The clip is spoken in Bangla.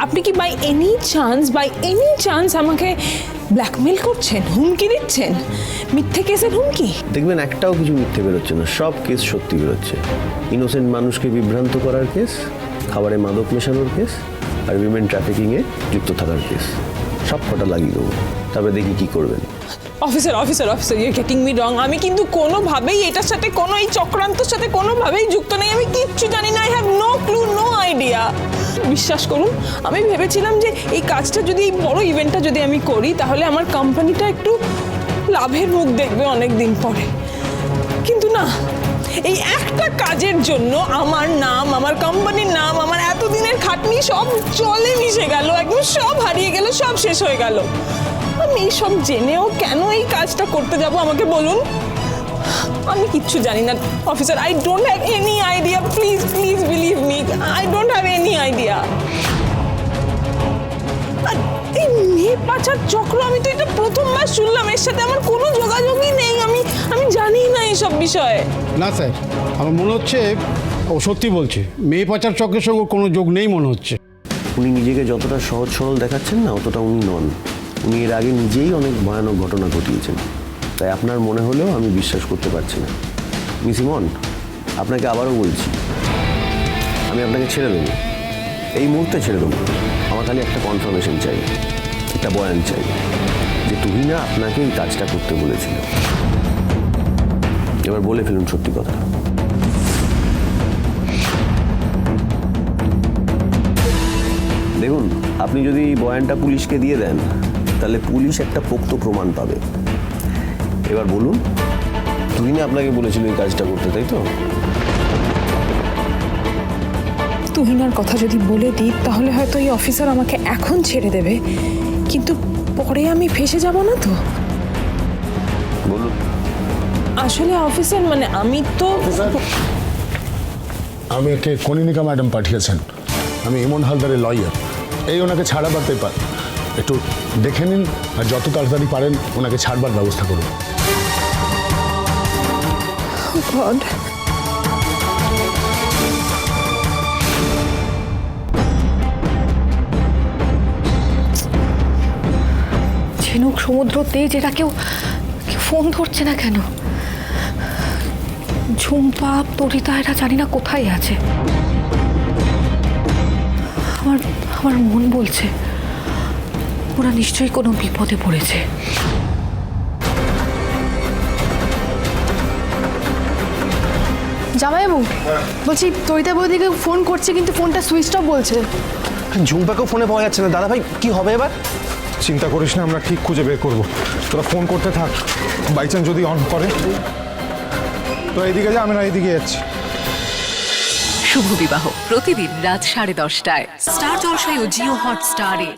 আপনি কি বাই এনি চান্স আমাকে ব্ল্যাকমেল করছেন, হুমকি দিচ্ছেন, মিথ্যে কেসের হুমকি? দেখবেন একটাও কিছু মিথ্যে বেরোচ্ছে না, সব কেস সত্যি বেরোচ্ছে। ইনোসেন্ট মানুষকে বিভ্রান্ত করার কেস, খাবারে মাদক মেশানোর কেস, আর উইমেন ট্রাফিকিংয়ে যুক্ত থাকার কেস, সব কটা লাগিয়ে দেবো, তারপরে দেখি কি করবেন। Officer you getting me wrong. আমি কিন্তু কোনোভাবেই এটার সাথে, কোনো এই চক্রান্তের সাথে কোনোভাবেই যুক্ত নেই। আমি কিচ্ছু জানি না। I have no clue, no idea. বিশ্বাস করুন, আমি ভেবেছিলাম যে এই কাজটা যদি, এই বড় ইভেন্টটা যদি আমি করি, তাহলে আমার কোম্পানিটা একটু লাভের মুখ দেখবে অনেক দিন পরে। কিন্তু না, এই একটা কাজের জন্য আমার নাম, আমার কোম্পানির নাম, আমার এতদিনের খাটনি সব জলে মিশে গেল, একদম সব হারিয়ে গেল, সব শেষ হয়ে গেল। আমি এইসব জেনেও কেন এই কাজটা করতে যাব আমাকে বলুন? আমি কিচ্ছু জানি না officer. I don't have any idea. Please please believe me, I don't have any idea. এই মেয়ে পাচার চক্র, আমি তো এটা প্রথমবার শুনলাম। এর সাথে আমার কোনো যোগাযোগই নেই। আমি জানি না এসব বিষয়ে। না স্যার, আমার মনে হচ্ছে ও সত্যি বলছে। মেয়ে পাচার চক্রের সঙ্গে কোনো যোগ নেই মনে হচ্ছে। উনি নিজেকে যতটা সহজ সরল দেখাচ্ছেন না, অতটা উনি নন। উনি এর আগে নিজেই অনেক ভয়ানক ঘটনা ঘটিয়েছেন, তাই আপনার মনে হলেও আমি বিশ্বাস করতে পারছি না। মিস ইমন, আপনাকে আবারও বলছি, আমি আপনাকে ছেড়ে দেবো, এই মুহূর্তে ছেড়ে দেবো। আমার খালি একটা কনফার্মেশন চাই, একটা বয়ান চাই যে তুহিনা আপনাকে এই কাজটা করতে বলেছিল। এবার বলে ফেলুন সত্যি কথা। দেখুন, আপনি যদি বয়ানটা পুলিশকে দিয়ে দেন, তাহলে পুলিশ একটা পোক্ত প্রমাণ পাবে। এবার বলুন, তুহিনা আপনাকে বলেছিল এই কাজটা করতে, তাই তো? তুহিনার কথা যদি বলে দিই, তাহলে হয়তো এই অফিসার আমাকে এখন ছেড়ে দেবে, কিন্তু পরে আমি ফেঁসে যাব না তো? বলুন। আসলে অফিসার, মানে আমি তো, আমি একে কনিনিকা ম্যাডাম পাঠিয়েছেন। আমি ইমন হালদারের লয়ার। এই ওনাকে ছাড়াবার পেপার একটু দেখে নিন, আর যত তাড়াতাড়ি পারেন ওনাকে ছাড়বার ব্যবস্থা করুন। গড। ঝিনুক, সমুদ্র, তেজ, এরা কেউ ফোন ধরছে না কেন? ঝুম্পা, তরিতা, এরা জানি না কোথায় আছে। আমার মন বলছে ওরা নিশ্চয়ই কোনো বিপদে পড়েছে। জামাইবাবু, বলছি তরিতা বৌদিকে ফোন করছে, কিন্তু ফোনটা সুইচ অফ বলছে। ঝুম্পাকেও ফোনে পাওয়া যাচ্ছে না। দাদা ভাই, কি হবে এবার? চিন্তা করিস না, আমরা ঠিক খুঁজে বের করবো। তোরা ফোন করতে থাক, বাই চান্স যদি অন করে। তো এইদিকে যা, আমরা এইদিকে যাচ্ছি। শুভ বিবাহ প্রতিদিন রাত 10:30টায় স্টার জলসায় ও জিও হটস্টারে।